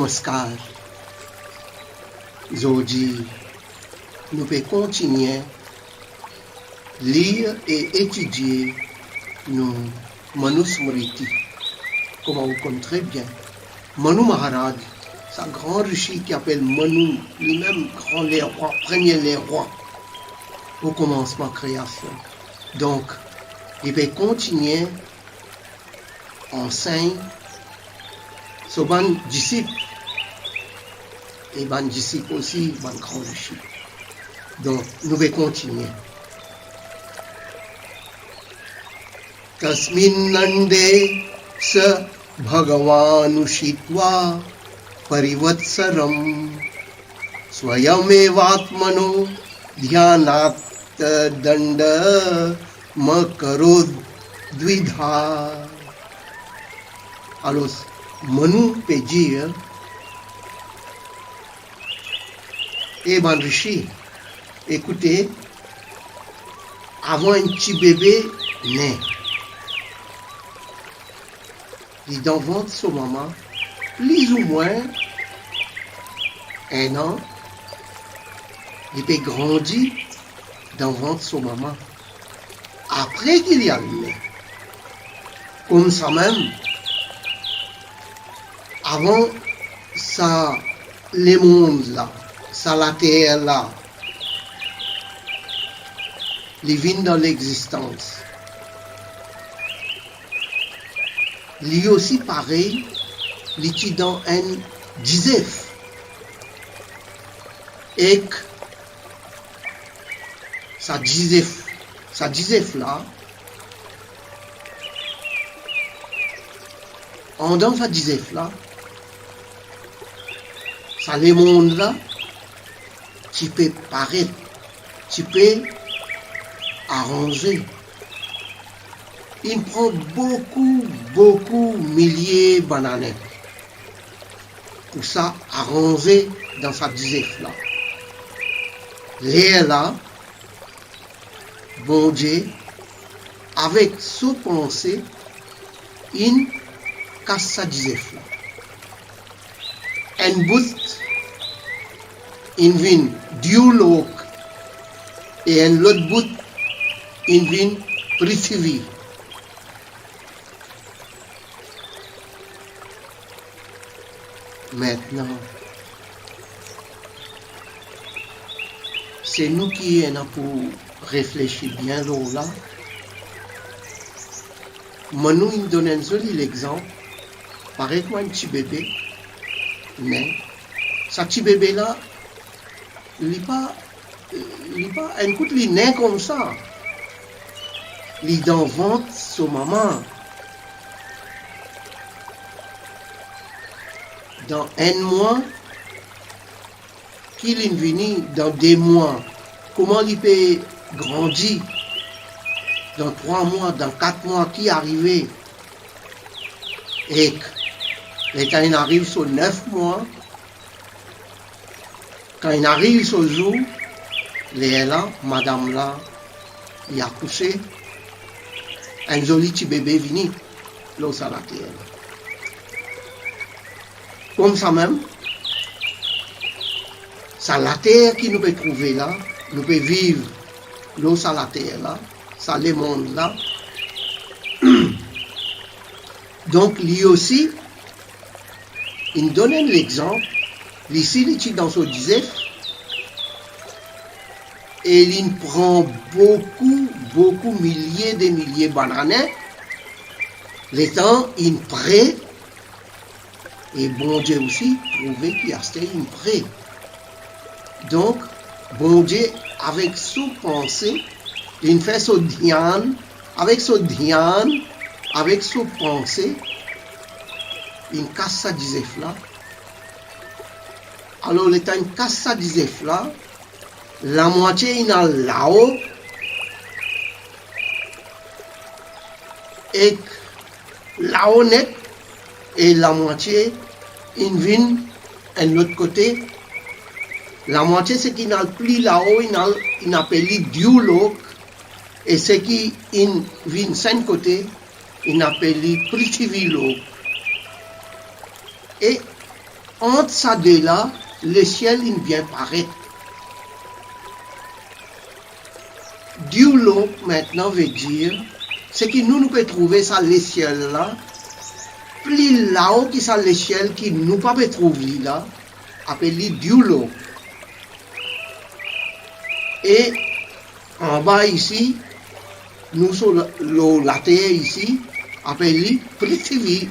Namaskar. Aujourd'hui, nous pouvons continuer à lire et étudier nos Manusmriti. Comme on connaît très bien, Manu Maharaj, c'est un grand rishi qui appelle Manu, lui-même grand les rois, premier les rois au commencement de la création. Donc, il va continuer à enseigner sur les disciples et les disciples aussi, les grands rishi. Donc, nous allons continuer. Tasminnande sa bhagavanushittva parivatsaram swayamevatmano dhyanat danda makarod dvidha. Alors, Manu peut dire, eh ben Rishi, écoutez, avant un petit bébé né, il est dans le ventre de son maman, plus ou moins 1 an, il peut grandir dans le ventre de son maman. Après qu'il y a né, comme ça même, avant ça, les mondes là, ça la terre là, les viennent dans l'existence. Lui aussi pareil, il est dans un disef. Et que ça disef là, en dans ça disef là, ça les mondes là, tu peux paraître, tu peux arranger. Il prend beaucoup, milliers de bananes pour ça arranger dans sa disef là. L'air là, bon Dieu, avec son pensée, il casse sa disef là. Un bout, il vient Diulok et un autre bout, il vient Prithvi. Maintenant, c'est nous qui sommes pour réfléchir bien là. Manu il donne un joli exemple. Pareil comme un petit bébé, mais ce petit bébé là, il n'est pas un coup de nain comme ça. Il est dans le ventre de sa maman. Dans 1 mois, qu'il est venu dans 2 mois, comment il peut grandir dans 3 mois, dans 4 mois, qui est arrivé, et quand il arrive sur 9 mois, quand il arrive sur le jour, là, madame là, il a couché, un joli petit bébé venu, l'eau à la terre. Comme ça même, ça la terre qui nous peut trouver là, nous peut vivre l'eau à la terre là, ça les mondes là. Donc lui aussi, il donne l'exemple, ici il est dans son disef, et il prend beaucoup, milliers de bananes, les temps il prêt. Et bon Dieu aussi prouvé qu'il y a une prêt. Donc, bon Dieu, avec son pensée, il fait son dhyan, avec son pensée, il casse sa disef là. Alors, le temps il casse sa disef là, la moitié il a là-haut, et là-haut net, et la moitié, il vient de l'autre côté. La moitié, c'est qu'il n'a plus là-haut, il appelle Diulok, et ce qui vient de 5 côtés, il appelle Prithvi Lok. Et entre ça deux là, le ciel il vient paraître. Dieu l'eau maintenant veut dire, c'est que nous pouvons trouver ça le ciel là, plus là-haut qui ça le ciel qui nous pas trouver là, appelé Dieu l'eau. Et en bas ici, nous sommes la terre ici, appelée Prithvi.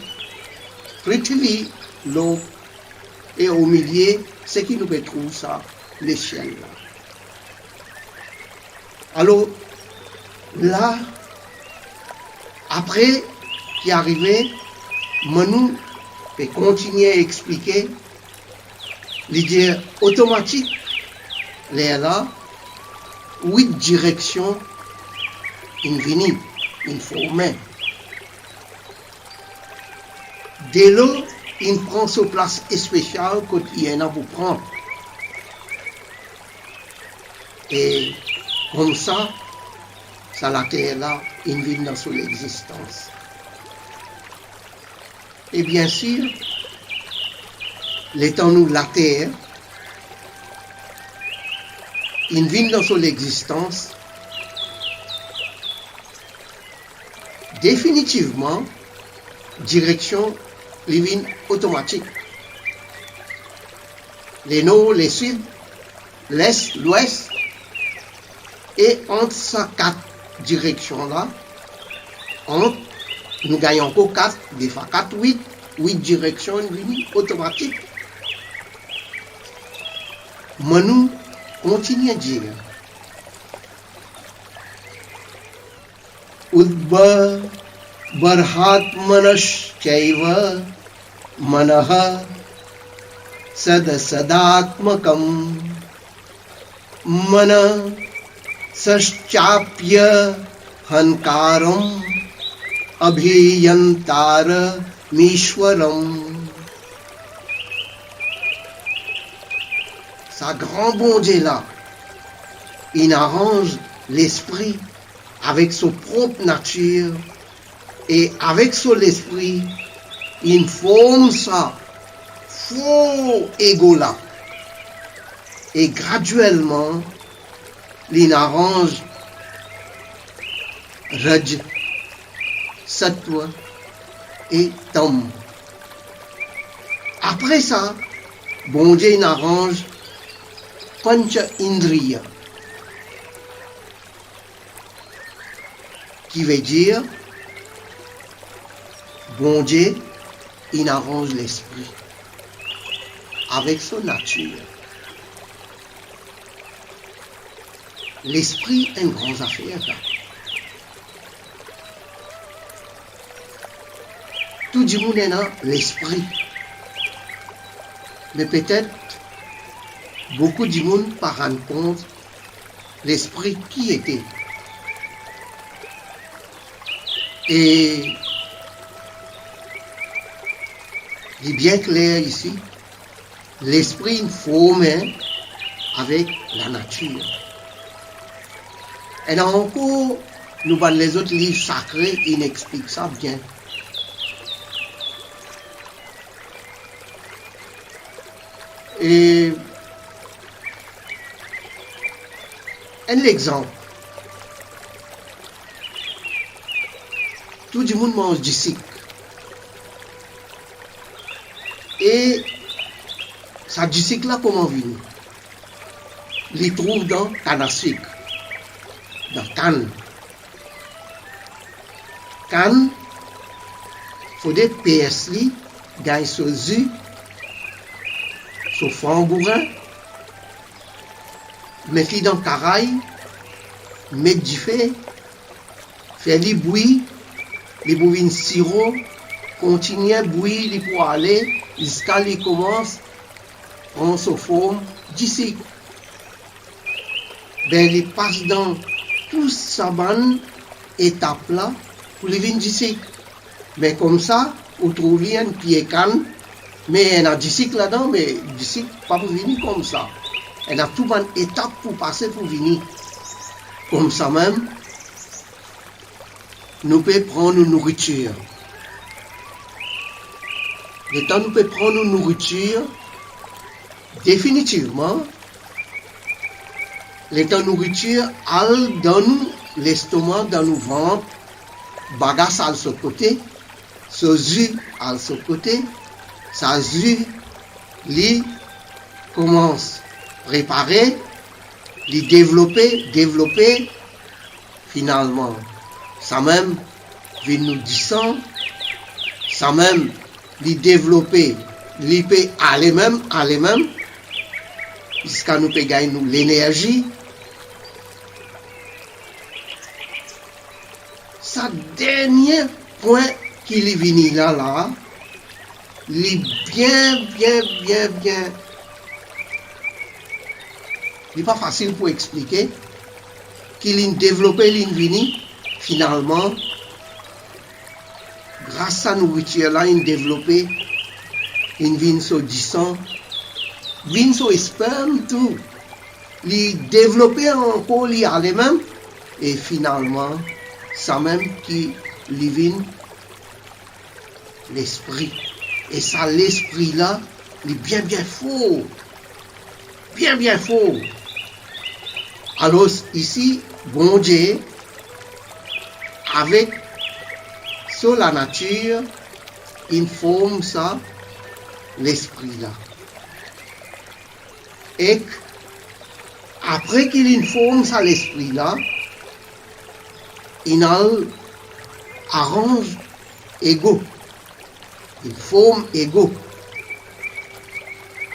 Prithvi, l'eau. Et au milieu, c'est qui nous peut trouver ça, le ciel là. Alors, là, après qui est arrivé, Manu peut continuer à expliquer l'idée automatique, là, 8 directions infinies, informées. Dès lors, il prend sa place spéciale quand il y en a pour prendre. Et comme ça la terre là, il vit dans son existence. Et bien sûr, l'étant nous la terre, il vit dans son existence, définitivement, direction living automatique. Les nord, les sud, l'est, l'ouest, et entre ces 4 directions-là, nous gagnons encore 4, des fois 4, 8 directions living automatiques. Manu continue à dire Udba Barhat Manash Chaiva Manaha Sadasadatmakam Mana Saschapya Hankaram Abhiyantara Mishwaram. Sa grand bon Dieu là, il arrange l'esprit avec son propre nature et avec son esprit, il forme ça faux ego là. Et graduellement, il arrange Raj, Sattva et Tam. Après ça, bon Dieu il arrange Pancha Indriya, qui veut dire bon Dieu il arrange l'esprit avec son nature. L'esprit est une grande affaire. Tout le monde est dans l'esprit. Mais peut-être, beaucoup de monde ne rend compte l'esprit qui était. Et il est bien clair ici, l'esprit formé avec la nature. Et encore, nous dans les autres livres sacrés, ils expliquent ça bien. Et un exemple. Tout le monde mange du sucre. Et ça du sucre là, comment vient? Il trouve dans canne à sucre. Dans canne. Canne, il faut des PS gagne sur jus, sur framboisin, mettre dans caraï, mettre du feu, faire les bouillir, les bouillir sirop, continuer à bouillir pour aller jusqu'à ce qu'il commence, prendre sa forme d'ici. Ben, il passe dans toute sa bonne étape là pour les venir d'ici. Mais comme ça, vous trouvez un pied canne, mais il y a du cycle là-dedans, mais du cycle pas pour venir comme ça. Il y a toute une étape pour passer pour venir. Comme ça même, nous pouvons prendre nos nourriture. Le temps nous pouvons prendre nos nourriture, définitivement, l'état nourriture, elle donne l'estomac dans nos ventres, bagasse à ce côté, ce jus à ce côté, ça jus, lui commence à réparer, lui développer, finalement, ça même, vient nous descendre, ça même, lui développer, lui peut aller même, jusqu'à nous peut gagner l'énergie. Ça dernier point qu'il est venu là, il est bien. Il n'est pas facile pour expliquer qu'il a développé l'invini, finalement, grâce à la nourriture là, il a développé une vie disant, vie sperme tout, il a développé encore il a les mêmes, et finalement, ça même qui livine l'esprit. Et ça, l'esprit là, il est bien fort. Bien fort. Alors ici, bon Dieu, avec sur la nature, il forme ça, l'esprit là. Et après qu'il informe ça, l'esprit là, il arrange ego. Il forme ego.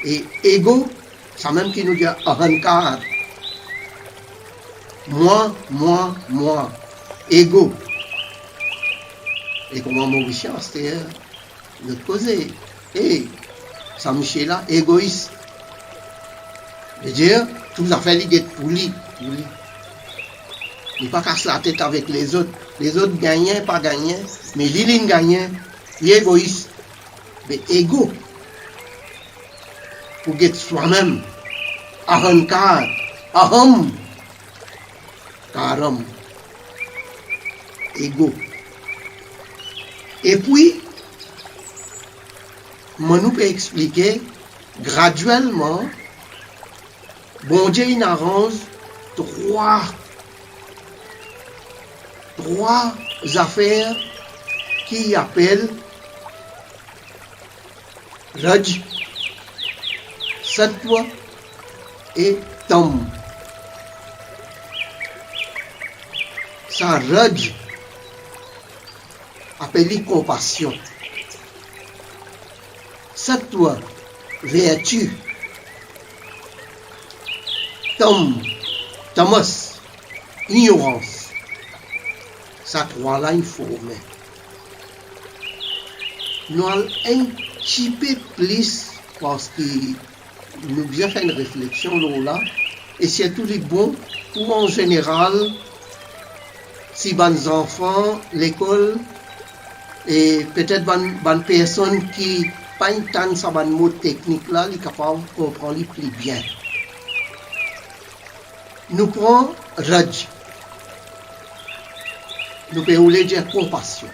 Et ego, ça même qui nous dit ahankar. Moi, ego. Et comment Mauricien, c'était de causer. Et ça Michel là, égoïste. Je veux dire, tout ça fait l'idée pour lui. Il n'est pas casse la tête avec les autres. Les autres gagnaient, pas gagnaient. Mais lui, gagnait. Il est égoïste. Mais égo. Pour être soi-même. Ahankar. Aham. Karam. Ego. Et puis, Manu peut expliquer graduellement, bon Dieu, il arrange trois affaires qui appellent Raj, Sattva et Tam. Ça, Raj, appelé compassion. Sattva, vertu. Tamas, ignorance. Ça, trois-là, il faut mettre. Nous allons un petit peu plus parce que nous bien fait une réflexion là et c'est tout les bon pour en général si les enfants l'école et peut-être les personnes qui pas tant ça ban mot technique là les capables de comprendre plus bien. Nous prenons Raj. Nous pouvons dire compassion.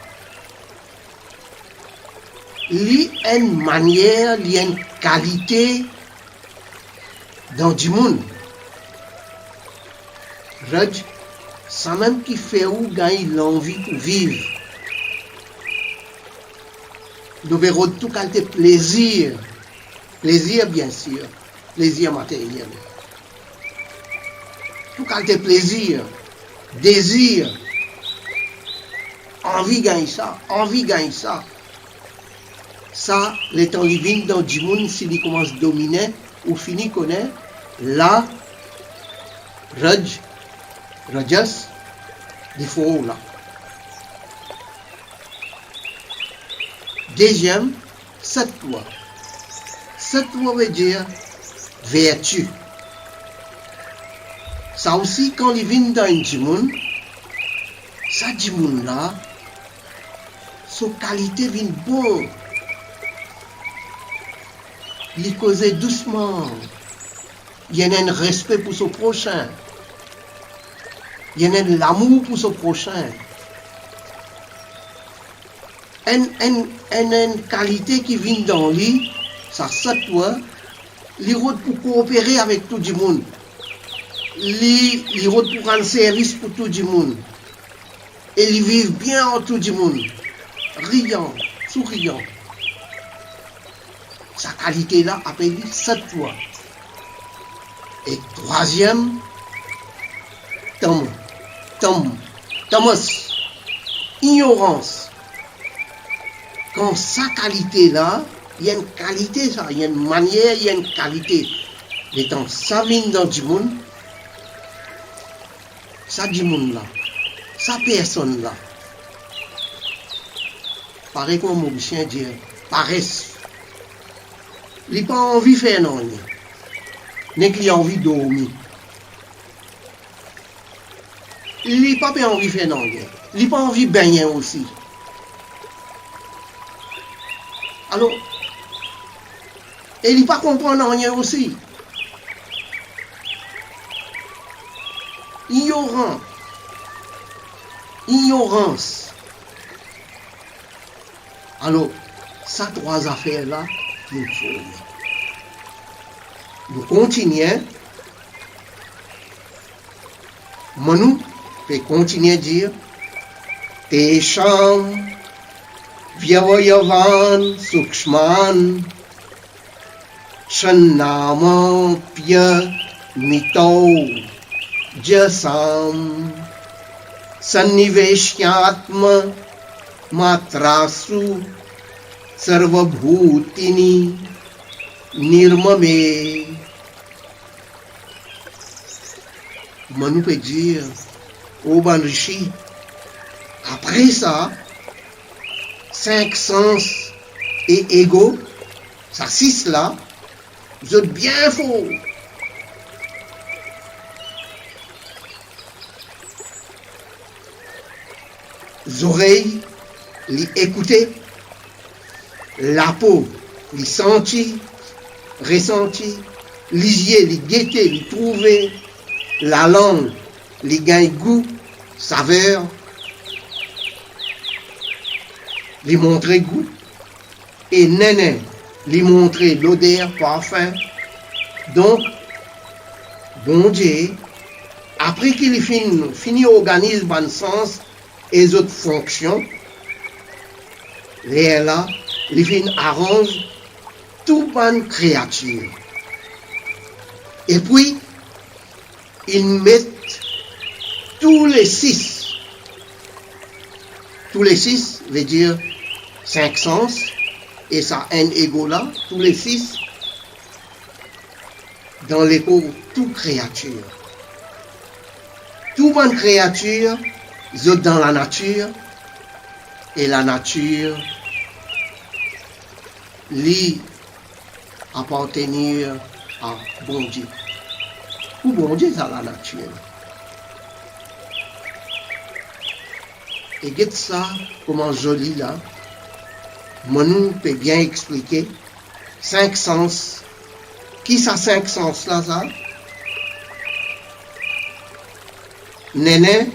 Il y a une manière, il y a une qualité dans du monde. Raj, ça même qui fait où gagner l'envie pour vivre. Nous verrons tout qualité plaisir. Plaisir, bien sûr. Plaisir matériel. Tout qualité plaisir. Désir. Envie gagner ça. Ça, les temps divins dans du monde, s'il commence à dominer ou finit connaître, là, Rajas, il faut là. Deuxième, Sattva. Sattva veut dire vertu. Ça aussi, quand il vient dans du monde, ça du monde là, sa qualité vient bonne. Il cause doucement. Il y a un respect pour son prochain. Il y a un l'amour pour son prochain. Une qualité qui vient dans lui, ça Sattva, li route pour coopérer avec tout le monde. Li route pour rendre service pour tout le monde. Et ils vivent bien en tout le monde. Riant, souriant. Sa qualité là a payé 7 fois. Et troisième, Thomas, ignorance. Quand sa qualité là, il y a une qualité ça, il y a une manière, il y a une qualité. Mais dans sa vie dans du monde, ça du monde là, sa personne là, pareil comme mon chien dit, paresse. Il n'a pas envie de faire non. N'est qu'il a envie de dormir. Il n'a pas envie de faire non. Il n'a pas envie de baigner aussi. Alors, et il n'a pas comprendre rien aussi. Ignorance. Alors, ces trois affaires-là, nous faut. Nous continuons. Manu peut continuer à dire Tesham Vyavayavan Sukshman Shannama Pya Mito Jasam Sanniveshyatma Matrasu Sarvabhutini Nirmame. Manu peut dire au Banrishi, après ça, 5 sens et égaux, ça 6 là, vous êtes bien faux. Les oreilles, les écouter, la peau, les sentir, ressentir, les yeux, les guetter, les trouver, la langue, les gagne goût, saveur, les montrer goût, et néné, les montrer l'odeur, parfum. Donc, bon Dieu, après qu'il finit organise bon sens et les autres fonctions, les là, les fin arrange tout bonne créature. Et puis, ils mettent tous les 6 veut dire 5 sens, et ça n égaux là, tous les 6 dans l'écho, toute créature. Toute bonne créature, sont dans la nature, et la nature lui appartenir à bon Dieu. Ou bon Dieu dans la nature. Et regarde ça, comment joli là. Manu peut bien expliquer 5 sens. Qui ça 5 sens là, ça? Néné,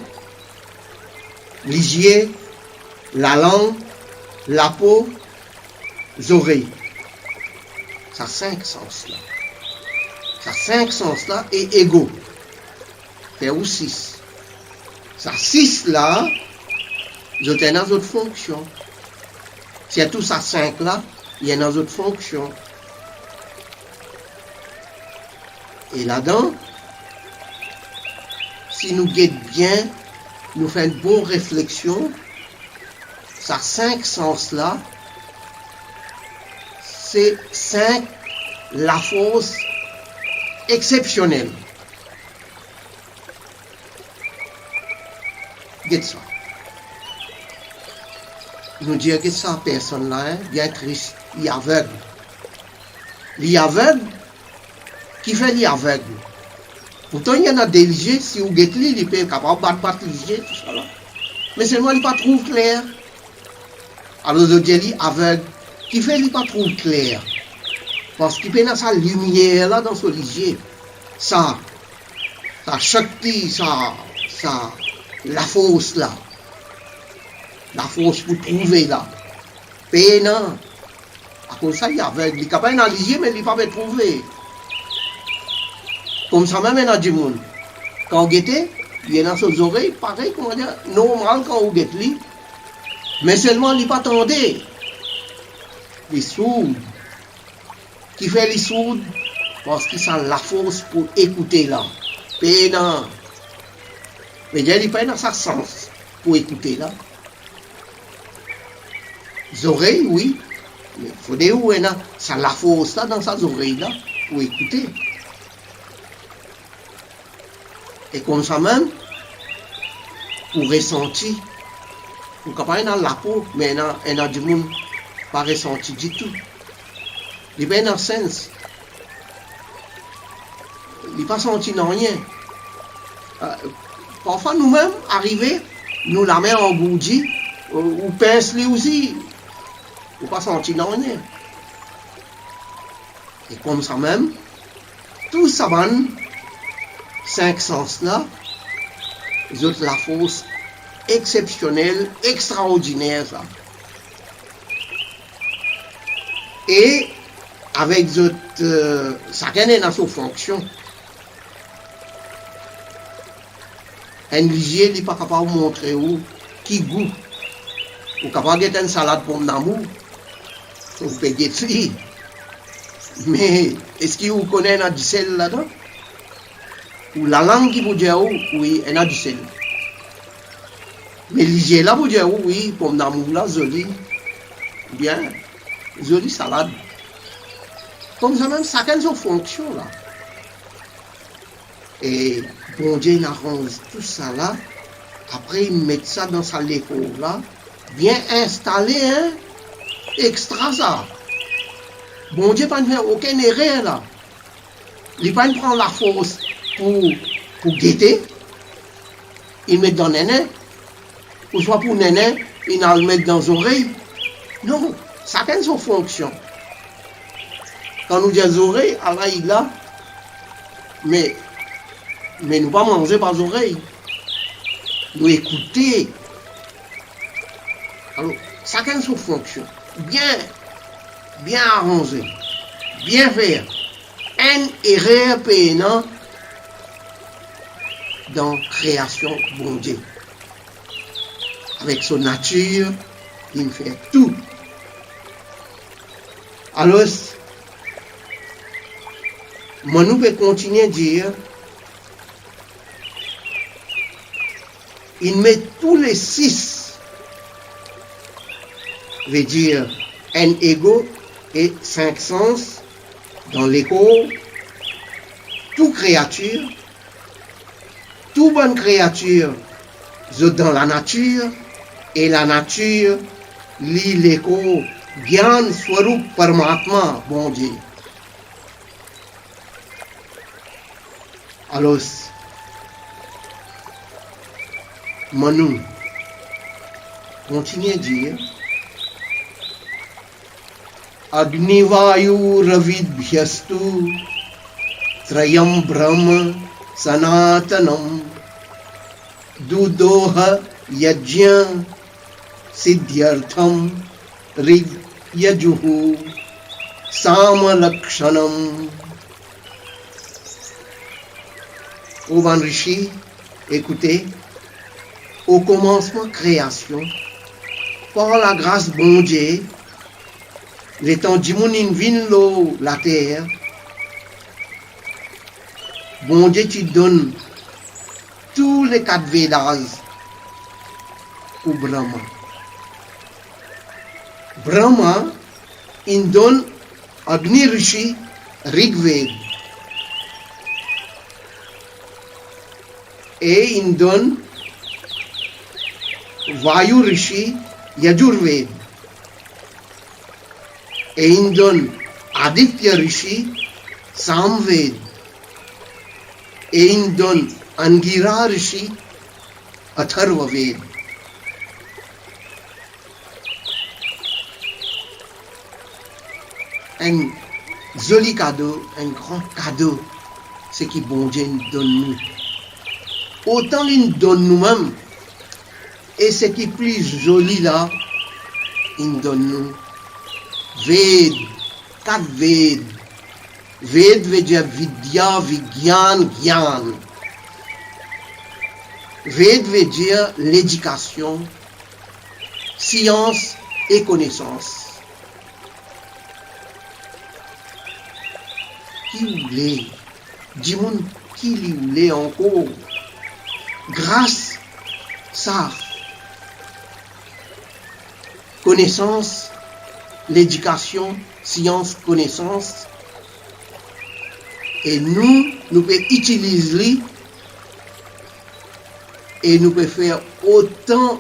les yeux, la langue, la peau, les oreilles. Ça 5 sens là. Ça 5 sens là est égaux. C'est ou 6. Ça 6 là, je tiens dans d'autres fonctions. C'est tout ça 5 là, il y a dans d'autres fonctions. Et là-dedans, si nous guettons bien, nous faisons une bonne réflexion, ça 5 sens là, c'est 5 la force exceptionnelle. Get ça. Nous disons que ça personne là, bien triste, il est aveugle. Il est aveugle, qui fait l'aveugle. Pourtant, il y en a des légers, si vous guettez, il peut être capable de battre les légers, tout ça là. Mais seulement, il ne pas trouve clair. Alors, je dis aveugle, qui fait il ne pas trouve clair. Parce qu'il peut dans sa lumière là, dans son léger. Ça shakti, ça, la force là. La force pour trouver là. Pénant. À cause de ça, il est aveugle. Il est capable d'analyser, mais il ne peut pas trouver. Comme ça même, il y a du monde. Quand on guette, il y a dans ses oreilles, pareil, comment dire, normal quand on guette lui. Mais seulement, il n'est pas attendu. Les sourds. Qui fait les sourds parce qu'ils ont la force pour écouter là. Mais non. Mais il n'y a pas dans sa sens pour écouter là. Les oreilles, oui. Mais il faut dire où il a ça la force là dans ses oreilles là pour écouter. Et comme ça même, pour ressentir, pour capable dans la peau, mais il y a du monde pas ressenti du tout. Il est dans le sens. Il n'est pas senti dans rien. Parfois nous-mêmes, arrivés, nous la mettons en bougie, ou pince lui aussi. Il n'est pas senti dans rien. Et comme ça même, tout ça va 5 sens là, ils ont la force exceptionnelle, extraordinaire ça. Et avec chacun est dans sa fonction. Un ligier n'est pas capable de montrer où, qui goût. Ou capable de faire une salade pour l'amour. Ou peut guetter. Mais est-ce qu'il vous connaît un du sel là-dedans? Ou la langue qui vous dit oui, elle a du sel. Mais ligier là vous dit oui, pour l'amour là, joli. Bien, jolie salade. Comme ça même, chacun a sa fonction là. Et bon Dieu, il arrange tout ça là. Après, il met ça dans sa l'école là. Bien installé, hein. Extra ça. Bon Dieu, pas faire aucune erreur là. Il pas prend la force pour guetter. Il met dans néné. Ou soit pour néné, il a le mettre dans les oreilles. Non, chacun a sa fonction. Quand nous disons oreilles, Allah il a, mais nous pas manger par les oreilles. Nous écouter. Alors, chacun sa fonction. Bien arrangé, bien fait. Un erreur pénant dans la création bon Dieu. Avec son nature, il fait tout. Alors, moi, nous pouvons continuer à dire, il met tous les 6, veut dire un ego et 5 sens dans l'écho, toute créature, toute bonne créature dans la nature, et la nature lit l'écho, Gyan Swarup Paramatma, bon Dieu. Alors, Manu continue à dire Agnivayu Ravidbhyastu Trayam Brahma Sanatanam Dudoha Yajna Siddhyartham Rig Yajuhu Samalakshanam. Ovan Rishi, écoutez, au commencement création, par la grâce bon Dieu, les temps d'Imonin Vinlo, la terre, bon Dieu tu donnes tous les 4 Védas au Brahma. Brahma, il donne Agni Rishi Rigved. Et il donne Vayu Rishi Yajurved. Et il donne Aditya Rishi Samved. Et il donne Angira Rishi Atharvaved. Un joli cadeau, un grand cadeau, c'est qui bon Dieu nous donne nous. Autant il nous donne nous-mêmes, et ce qui est plus joli là, il nous donne nous. Ved, 4 Ved, Ved veut dire vidya, vigyan, gyan. Ved veut dire l'éducation, science et connaissance. Qui voulait, dis-moi qui lui voulait encore, grâce, ça, connaissance, l'éducation, science, connaissance, et nous pouvons utiliser et nous pouvons faire autant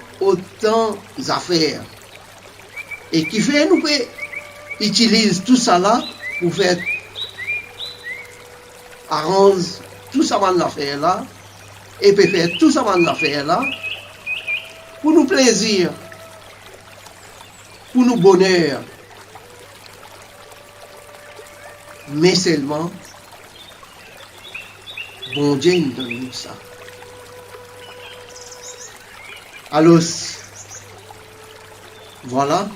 d'affaires. Et qui fait, nous pouvons utiliser tout ça là pour faire arrange tout ça dans l'affaire là et peut faire tout ça dans l'affaire là pour nous plaisir, pour nous bonheur, mais seulement bon Dieu nous donne ça. Alors voilà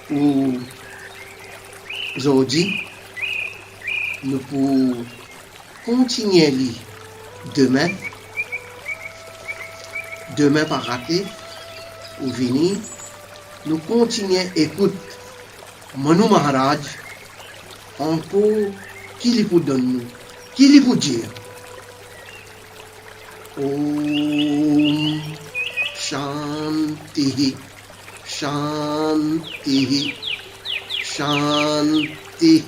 pour aujourd'hui nous pouvons continuer à lire demain pas rater ou venir nous continuer à écouter Manu Maharaj encore qui lui pour donner nous, qui lui pour dire Om Shanti Shanti Shanti